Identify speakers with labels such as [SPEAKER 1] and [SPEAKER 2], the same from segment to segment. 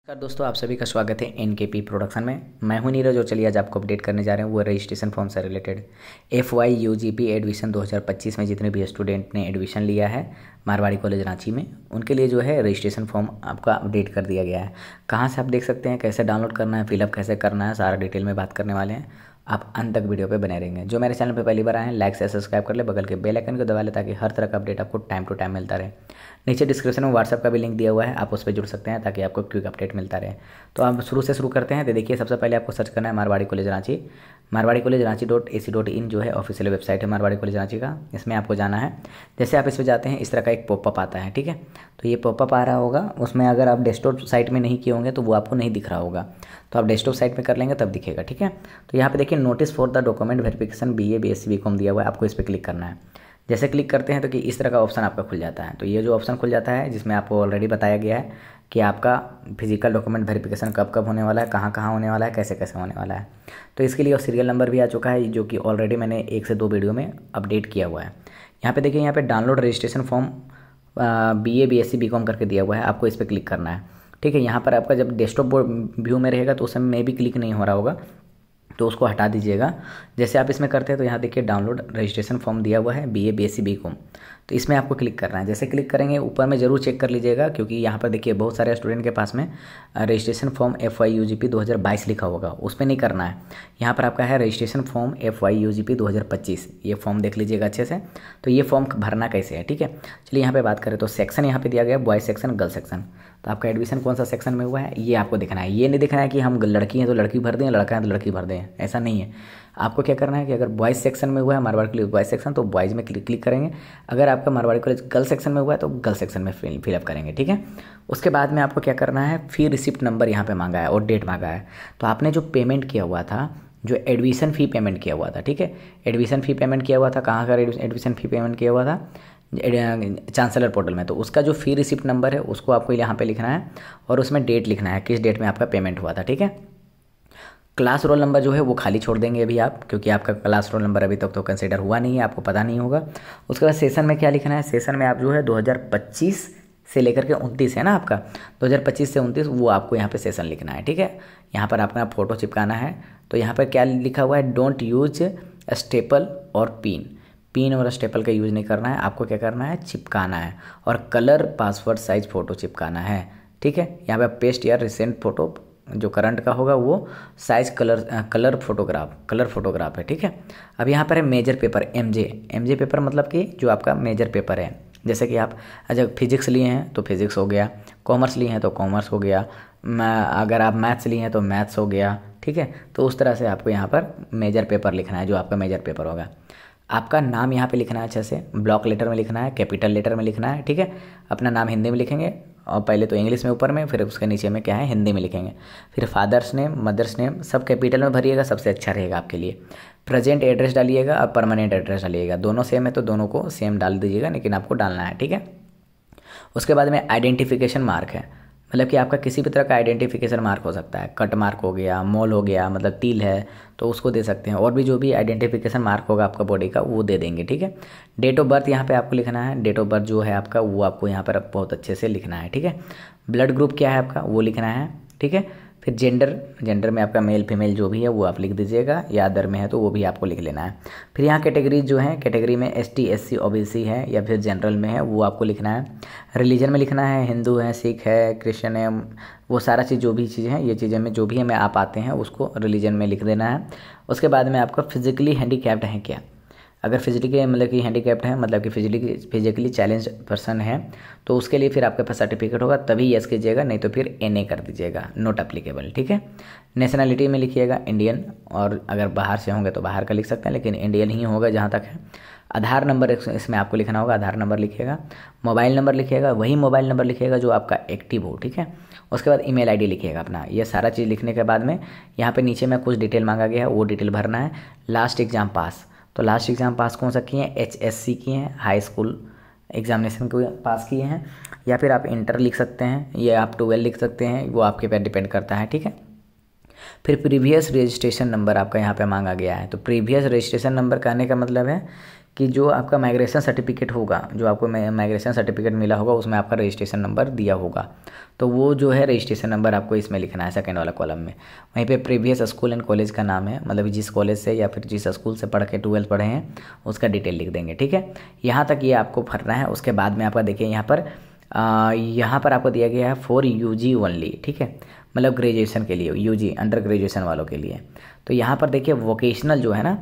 [SPEAKER 1] नमस्कार दोस्तों, आप सभी का स्वागत है एनकेपी प्रोडक्शन में। मैं हूं नीरज और चलिए आज आपको अपडेट करने जा रहे हैं वो रजिस्ट्रेशन फॉर्म से रिलेटेड FY UGP एडमिशन 2025 में जितने भी स्टूडेंट ने एडमिशन लिया है मारवाड़ी कॉलेज रांची में, उनके लिए जो है रजिस्ट्रेशन फॉर्म आपका अपडेट कर दिया गया है। कहाँ से आप देख सकते हैं, कैसे डाउनलोड करना है, फिलअप कैसे करना है, सारा डिटेल में बात करने वाले हैं। आप अंत तक वीडियो पे बने रहेंगे। जो मेरे चैनल पे पहली बार आए हैं, लाइक से सब्सक्राइब कर ले, बगल के बेल आइकन को दबा ले ताकि हर तरह का अपडेट आपको टाइम टू टाइम मिलता रहे। नीचे डिस्क्रिप्शन में व्हाट्सएप का भी लिंक दिया हुआ है, आप उस पर जुड़ सकते हैं ताकि आपको क्विक अपडेट मिलता रहे। तो आप शुरू से शुरू करते हैं। तो देखिए, सबसे पहले आपको सर्च करना है Marwari college Ranchi. Marwari college Ranchi .ac.in जो है ऑफिशियल वेबसाइट है मारवाड़ी कॉलेज रांची का। इसमें आपको जाना है। जैसे आप इस पर जाते हैं, इस तरह का एक पॉपअप आता है, ठीक है। तो ये पॉपअप आ रहा होगा, उसमें अगर आप डेस्कटॉप साइट में नहीं किए होंगे तो वो आपको नहीं दिख रहा होगा। तो आप डेस्कटॉप साइट में कर लेंगे तब दिखेगा, ठीक है। तो यहाँ पे देखिए, notice for the document verification BA BSc BCom दिया हुआ है, आपको इस पर क्लिक करना है। जैसे क्लिक करते हैं तो कि इस तरह का ऑप्शन आपका खुल जाता है। तो ये जो ऑप्शन खुल जाता है, जिसमें आपको ऑलरेडी बताया गया है कि आपका फिजिकल डॉक्यूमेंट वेरिफिकेशन कब कब होने वाला है, कहाँ कहाँ होने वाला है, कैसे कैसे होने वाला है। तो इसके लिए सीरियल नंबर भी आ चुका है, जो कि ऑलरेडी मैंने 1 से 2 वीडियो में अपडेट किया हुआ है। यहाँ पे देखिए, यहाँ पे download registration form BA BSc BCom करके दिया हुआ है, आपको इस पर क्लिक करना है, ठीक है। यहाँ पर आपका जब डेस्कटॉप व्यू में रहेगा तो उस समय में भी क्लिक नहीं हो रहा होगा, तो उसको हटा दीजिएगा। जैसे आप इसमें करते हैं तो यहाँ देखिए डाउनलोड रजिस्ट्रेशन फॉर्म दिया हुआ है BA BSc BCom, तो इसमें आपको क्लिक करना है। जैसे क्लिक करेंगे, ऊपर में ज़रूर चेक कर लीजिएगा, क्योंकि यहाँ पर देखिए बहुत सारे स्टूडेंट के पास में रजिस्ट्रेशन फॉर्म FY UGP 2022 लिखा होगा, उस पर नहीं करना है। यहाँ पर आपका है रजिस्ट्रेशन फॉर्म FY UGP 2025, ये फॉर्म देख लीजिएगा अच्छे से। तो ये फॉर्म भरना कैसे है, ठीक है। चलिए यहाँ पे बात करें तो सेक्शन यहाँ पे दिया गया है, बॉयज़ सेक्शन, गर्ल्स सेक्शन। तो आपका एडमिशन कौन सा सेक्शन में हुआ है ये आपको देखना है। ये नहीं देखना है कि हम लड़की हैं तो लड़की भर दें, लड़का है तो लड़की भर दें, ऐसा नहीं है। आपको क्या करना है कि अगर बॉयज़ सेक्शन में हुआ है मारवाड़ी कॉलेज बॉयज़ सेक्शन, तो बॉयज़ में क्लिक करेंगे। अगर आपका मारवाड़ी कॉलेज गर्ल्स सेक्शन में हुआ है तो गर्ल्स सेक्शन में फिलअप करेंगे, ठीक है। उसके बाद में आपको क्या करना है, फी रिसिप्ट नंबर यहाँ पे मांगा है और डेट मांगा है। तो आपने जो पेमेंट किया हुआ था, जो एडमिशन फ़ी पेमेंट किया हुआ था, ठीक है, एडमिशन फ़ी पेमेंट किया हुआ था, कहाँ का एडमिशन फ़ी पेमेंट किया हुआ था, चांसलर पोर्टल में। तो उसका जो फी रिसिप्ट नंबर है उसको आपको यहाँ पे लिखना है और उसमें डेट लिखना है, किस डेट में आपका पेमेंट हुआ था, ठीक है। क्लास रोल नंबर जो है वो खाली छोड़ देंगे अभी आप, क्योंकि आपका क्लास रोल नंबर अभी तक तो कंसिडर हुआ नहीं है, आपको पता नहीं होगा। उसके बाद सेशन में क्या लिखना है, सेशन में आप जो है 2025 से लेकर के 29 है ना आपका, 2025 से 29 वो आपको यहाँ पे सेशन लिखना है, ठीक है। यहाँ पर आपका फ़ोटो चिपकाना है। तो यहाँ पर क्या लिखा हुआ है, डोंट यूज स्टेपल और पिन और स्टेपल का यूज़ नहीं करना है, आपको क्या करना है, चिपकाना है। और कलर पासवर्ड साइज फ़ोटो चिपकाना है, ठीक है। यहाँ पे पेस्ट या रिसेंट फ़ोटो जो करंट का होगा वो साइज कलर फोटोग्राफ है, ठीक है। अब यहाँ पर है मेजर पेपर MJ पेपर, मतलब कि जो आपका मेजर पेपर है। जैसे कि आप अगर फिजिक्स लिए हैं तो फिजिक्स हो गया, कॉमर्स लिए हैं तो कॉमर्स हो गया, अगर आप मैथ्स लिए हैं तो मैथ्स हो गया, ठीक है। तो उस तरह से आपको यहाँ पर मेजर पेपर लिखना है, जो आपका मेजर पेपर होगा। आपका नाम यहाँ पे लिखना है अच्छे से, ब्लॉक लेटर में लिखना है, कैपिटल लेटर में लिखना है, ठीक है। अपना नाम हिंदी में लिखेंगे, और पहले तो इंग्लिश में ऊपर में, फिर उसके नीचे में क्या है, हिंदी में लिखेंगे। फिर फादर्स नेम, मदर्स नेम सब कैपिटल में भरिएगा, सबसे अच्छा रहेगा आपके लिए। प्रेजेंट एड्रेस डालिएगा और परमानेंट एड्रेस डालिएगा, दोनों सेम है तो दोनों को सेम डाल दीजिएगा, लेकिन आपको डालना है, ठीक है। उसके बाद में आइडेंटिफिकेशन मार्क है, मतलब कि आपका किसी भी तरह का आइडेंटिफिकेशन मार्क हो सकता है, कट मार्क हो गया, मोल हो गया, मतलब तिल है तो उसको दे सकते हैं। और भी जो भी आइडेंटिफिकेशन मार्क होगा आपका बॉडी का वो दे देंगे, ठीक है। डेट ऑफ बर्थ यहाँ पे आपको लिखना है, डेट ऑफ बर्थ जो है आपका वो आपको यहाँ पर बहुत अच्छे से लिखना है, ठीक है। ब्लड ग्रुप क्या है आपका वो लिखना है, ठीक है। फिर जेंडर में आपका मेल फीमेल जो भी है वो आप लिख दीजिएगा, या अदर में है तो वो भी आपको लिख लेना है। फिर यहाँ कैटेगरी जो है, कैटेगरी में ST SC OBC है या फिर जनरल में है वो आपको लिखना है। रिलीजन में लिखना है, हिंदू है, सिख है, क्रिश्चियन है, वो सारा चीज़ जो भी चीज़ें हैं, ये चीज़ें में जो भी हमें आप आते हैं उसको रिलीजन में लिख देना है। उसके बाद में आपका फिजिकली हैंडीकैप्ड है क्या, अगर फिजिकली मतलब कि हैंडीकैप्ड है, मतलब कि फिजिकली चैलेंज पर्सन है, तो उसके लिए फिर आपके पास सर्टिफिकेट होगा तभी यस कीजिएगा, नहीं तो फिर NA कर दीजिएगा, नॉट एप्लीकेबल, ठीक है। नेशनलिटी में लिखिएगा इंडियन, और अगर बाहर से होंगे तो बाहर का लिख सकते हैं, लेकिन इंडियन ही होगा जहाँ तक है। आधार नंबर इसमें आपको लिखना होगा, आधार नंबर लिखिएगा। मोबाइल नंबर लिखिएगा, वही मोबाइल नंबर लिखिएगा जो आपका एक्टिव हो, ठीक है। उसके बाद email ID लिखिएगा अपना। ये सारा चीज़ लिखने के बाद में यहाँ पे नीचे में कुछ डिटेल मांगा गया है, वो डिटेल भरना है। लास्ट एग्ज़ाम पास, तो लास्ट एग्ज़ाम पास कौन सा किए हैं, HSC किए हैं, हाई स्कूल एग्जामिनेशन को पास किए हैं, या फिर आप इंटर लिख सकते हैं, या आप 12 लिख सकते हैं, वो आपके पे डिपेंड करता है, ठीक है। फिर प्रीवियस रजिस्ट्रेशन नंबर आपका यहाँ पे मांगा गया है। तो प्रीवियस रजिस्ट्रेशन नंबर कहने का मतलब है कि जो आपका माइग्रेशन सर्टिफिकेट होगा, जो आपको माइग्रेशन सर्टिफिकेट मिला होगा उसमें आपका रजिस्ट्रेशन नंबर दिया होगा, तो वो जो है रजिस्ट्रेशन नंबर आपको इसमें लिखना है सेकंड वाला कॉलम में। वहीं पे प्रीवियस स्कूल एंड कॉलेज का नाम है, मतलब जिस कॉलेज से या फिर जिस स्कूल से पढ़ के 12th पढ़े हैं उसका डिटेल लिख देंगे, ठीक है। यहाँ तक ये आपको भरना है। उसके बाद में आपका देखिए यहाँ पर आपको दिया गया है फॉर यूजी ओनली, ठीक है, मतलब ग्रेजुएशन के लिए, यूजी अंडर ग्रेजुएशन वालों के लिए। तो यहाँ पर देखिए वोकेशनल जो है ना,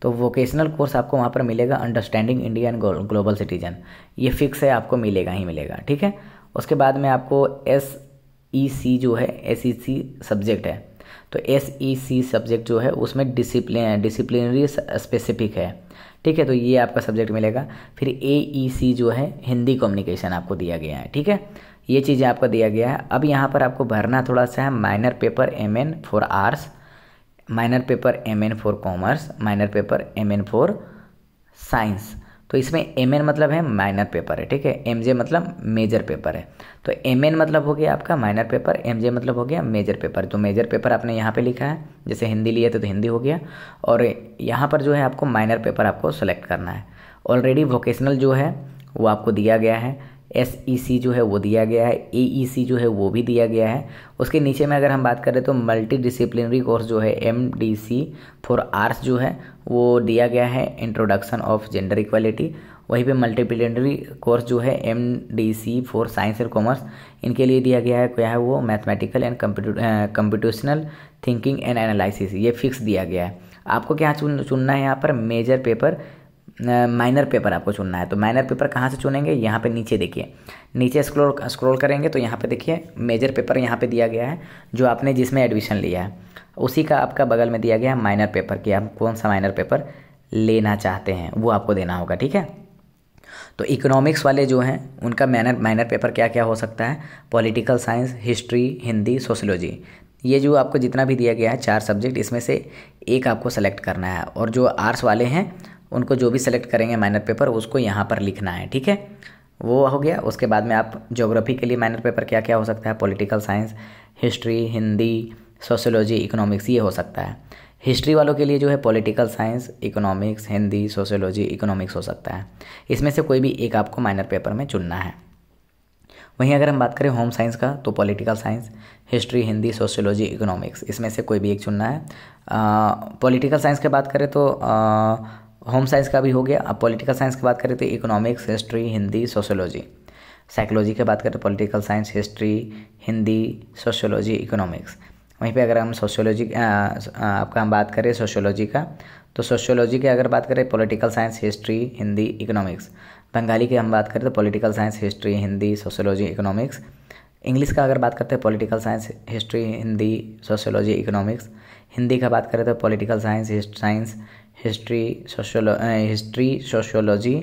[SPEAKER 1] तो वोकेशनल कोर्स आपको वहाँ पर मिलेगा understanding India and global citizen, ये फिक्स है, आपको मिलेगा ही मिलेगा, ठीक है। उसके बाद में आपको SEC जो है, SEC सब्जेक्ट है, तो SEC सब्जेक्ट जो है उसमें डिसिप्लिनरी स्पेसिफिक है, ठीक है, तो ये आपका सब्जेक्ट मिलेगा। फिर AEC जो है हिंदी कम्युनिकेशन आपको दिया गया है, ठीक है, ये चीज़ें आपको दिया गया है। अब यहाँ पर आपको भरना थोड़ा सा है minor paper MN for arts, minor paper MN for commerce, minor paper MN for science. तो इसमें MN मतलब है माइनर पेपर है, ठीक है, MJ मतलब मेजर पेपर है। तो MN मतलब हो गया आपका माइनर पेपर, MJ मतलब हो गया मेजर पेपर। तो मेजर पेपर आपने यहाँ पे लिखा है, जैसे हिंदी लिए थे तो हिंदी हो गया, और यहाँ पर जो है आपको माइनर पेपर आपको सेलेक्ट करना है। ऑलरेडी वोकेशनल जो है वो आपको दिया गया है, SEC जो है वो दिया गया है, AEC जो है वो भी दिया गया है। उसके नीचे में अगर हम बात करें तो मल्टी डिसिप्लिनरी कोर्स जो है MDC फॉर आर्ट्स जो है वो दिया गया है, इंट्रोडक्शन ऑफ जेंडर इक्वालिटी। वहीं पे मल्टीडिसिप्लिनरी कोर्स जो है MDC फॉर साइंस और कॉमर्स, इनके लिए दिया गया है क्या है वो mathematical and computational thinking and analysis, ये फिक्स दिया गया है। आपको क्या चुनना है यहाँ पर मेजर पेपर, माइनर पेपर आपको चुनना है। तो माइनर पेपर कहाँ से चुनेंगे, यहाँ पे नीचे देखिए, नीचे स्क्रॉल करेंगे तो यहाँ पे देखिए मेजर पेपर यहाँ पे दिया गया है, जो आपने जिसमें एडमिशन लिया है उसी का आपका बगल में दिया गया है माइनर पेपर, कि आप कौन सा माइनर पेपर लेना चाहते हैं वो आपको देना होगा, ठीक है। तो इकोनॉमिक्स वाले जो हैं उनका माइनर पेपर क्या क्या हो सकता है, political science, history, Hindi, sociology. ये जो आपको जितना भी दिया गया है 4 सब्जेक्ट, इसमें से एक आपको सेलेक्ट करना है। और जो आर्ट्स वाले हैं उनको जो भी सेलेक्ट करेंगे माइनर पेपर उसको यहाँ पर लिखना है, ठीक है, वो हो गया। उसके बाद में आप ज्योग्राफी के लिए माइनर पेपर क्या क्या हो सकता है, political science, history, Hindi, sociology, economics, ये हो सकता है। हिस्ट्री वालों के लिए जो है political science, economics, Hindi, sociology, economics हो सकता है। इसमें से कोई भी एक आपको माइनर पेपर में चुनना है। वहीं अगर हम बात करें होम साइंस का तो political science, history, Hindi, sociology, economics, इसमें से कोई भी एक चुनना है। पॉलिटिकल साइंस की बात करें तो होम साइंस का भी हो गया। अब पॉलिटिकल साइंस की बात करें तो economics, history, Hindi, sociology. Psychology की बात करें तो political science, history, Hindi, sociology, economics. वहीं पे अगर हम सोशियोलॉजी आपका हम बात करें सोशियोलॉजी का, तो सोशियोलॉजी की अगर बात करें political science, history, Hindi, economics. Bengali की हम बात करें तो political science, history, Hindi, sociology, economics. English का अगर बात करते हैं political science, history, Hindi, sociology, economics. Hindi का बात करें तो political science, history, sociology,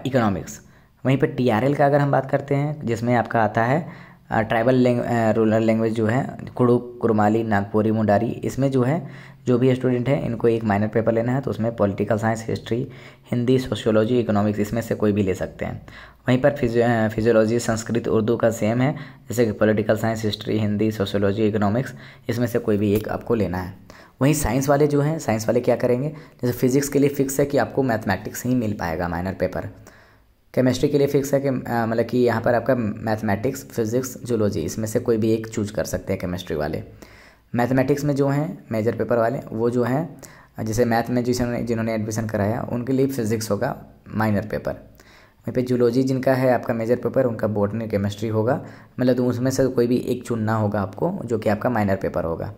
[SPEAKER 1] economics. वहीं पर TRL का अगर हम बात करते हैं जिसमें आपका आता है ट्राइबल रूरल लैंग्वेज जो है कुड़ुक, कुरमाली, नागपुरी, मुंडारी, इसमें जो है जो भी स्टूडेंट है इनको एक माइनर पेपर लेना है, तो उसमें political science, history, Hindi, sociology, economics, इसमें से कोई भी ले सकते हैं। वहीं पर फिजियोलॉजी, संस्कृत, उर्दू का सेम है, जैसे कि political science, history, Hindi, sociology, economics, इसमें से कोई भी एक आपको लेना है। वहीं साइंस वाले जो हैं, साइंस वाले क्या करेंगे, जैसे फिजिक्स के लिए फिक्स है कि आपको मैथमेटिक्स ही मिल पाएगा माइनर पेपर। केमिस्ट्री के लिए फिक्स है कि मतलब कि यहाँ पर आपका मैथमेटिक्स, फिजिक्स, जूलॉजी, इसमें से कोई भी एक चूज कर सकते हैं केमिस्ट्री वाले। मैथमेटिक्स में जो हैं मेजर पेपर वाले वो जो हैं जैसे मैथ में जिन्होंने एडमिशन कराया उनके लिए फिजिक्स होगा माइनर पेपर। वहीं पे जूलॉजी जिनका है आपका मेजर पेपर, उनका बॉटनी, केमिस्ट्री होगा, मतलब उसमें से कोई भी एक चुनना होगा आपको जो कि आपका माइनर पेपर होगा।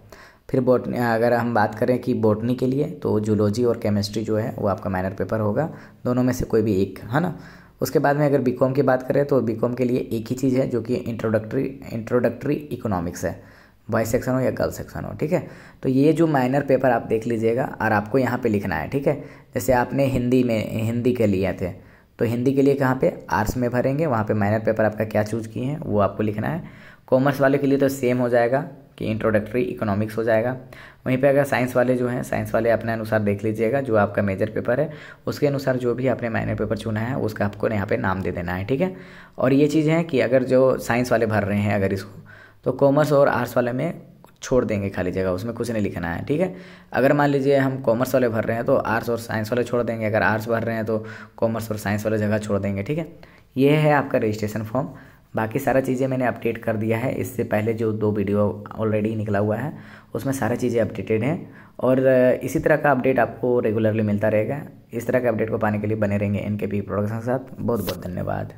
[SPEAKER 1] फिर बॉटनी अगर हम बात करें कि बॉटनी के लिए तो जूलॉजी और केमिस्ट्री जो है वो आपका माइनर पेपर होगा, दोनों में से कोई भी एक, है ना। उसके बाद में अगर बीकॉम की बात करें तो बीकॉम के लिए एक ही चीज़ है जो कि इंट्रोडक्टरी इकोनॉमिक्स है, बॉयज़ सेक्शन हो या गर्ल्स सेक्शन हो, ठीक है। तो ये जो माइनर पेपर आप देख लीजिएगा और आपको यहाँ पे लिखना है, ठीक है। जैसे आपने हिंदी के लिए थे तो हिंदी के लिए कहाँ पे आर्ट्स में भरेंगे, वहाँ पे माइनर पेपर आपका क्या चूज़ किए हैं वो आपको लिखना है। कॉमर्स वाले के लिए तो सेम हो जाएगा कि इंट्रोडक्टरी इकोनॉमिक्स हो जाएगा। वहीं पे अगर साइंस वाले जो हैं, साइंस वाले अपने अनुसार देख लीजिएगा, जो आपका मेजर पेपर है उसके अनुसार जो भी आपने माइनर पेपर चुना है उसका आपको यहाँ पे नाम दे देना है, ठीक है। और ये चीज़ है कि अगर जो साइंस वाले भर रहे हैं अगर इसको, तो कॉमर्स और आर्ट्स वाले में छोड़ देंगे खाली जगह, उसमें कुछ नहीं लिखना है, ठीक है। अगर मान लीजिए हम कॉमर्स वाले भर रहे हैं तो आर्ट्स और साइंस वाले छोड़ देंगे, अगर आर्ट्स भर रहे हैं तो कॉमर्स और साइंस वाले जगह छोड़ देंगे, ठीक है। ये है आपका रजिस्ट्रेशन फॉर्म। बाकी सारा चीज़ें मैंने अपडेट कर दिया है, इससे पहले जो 2 वीडियो ऑलरेडी निकला हुआ है उसमें सारी चीज़ें अपडेटेड हैं, और इसी तरह का अपडेट आपको रेगुलरली मिलता रहेगा। इस तरह के अपडेट को पाने के लिए बने रहेंगे NKP प्रोडक्शन के साथ। बहुत बहुत धन्यवाद।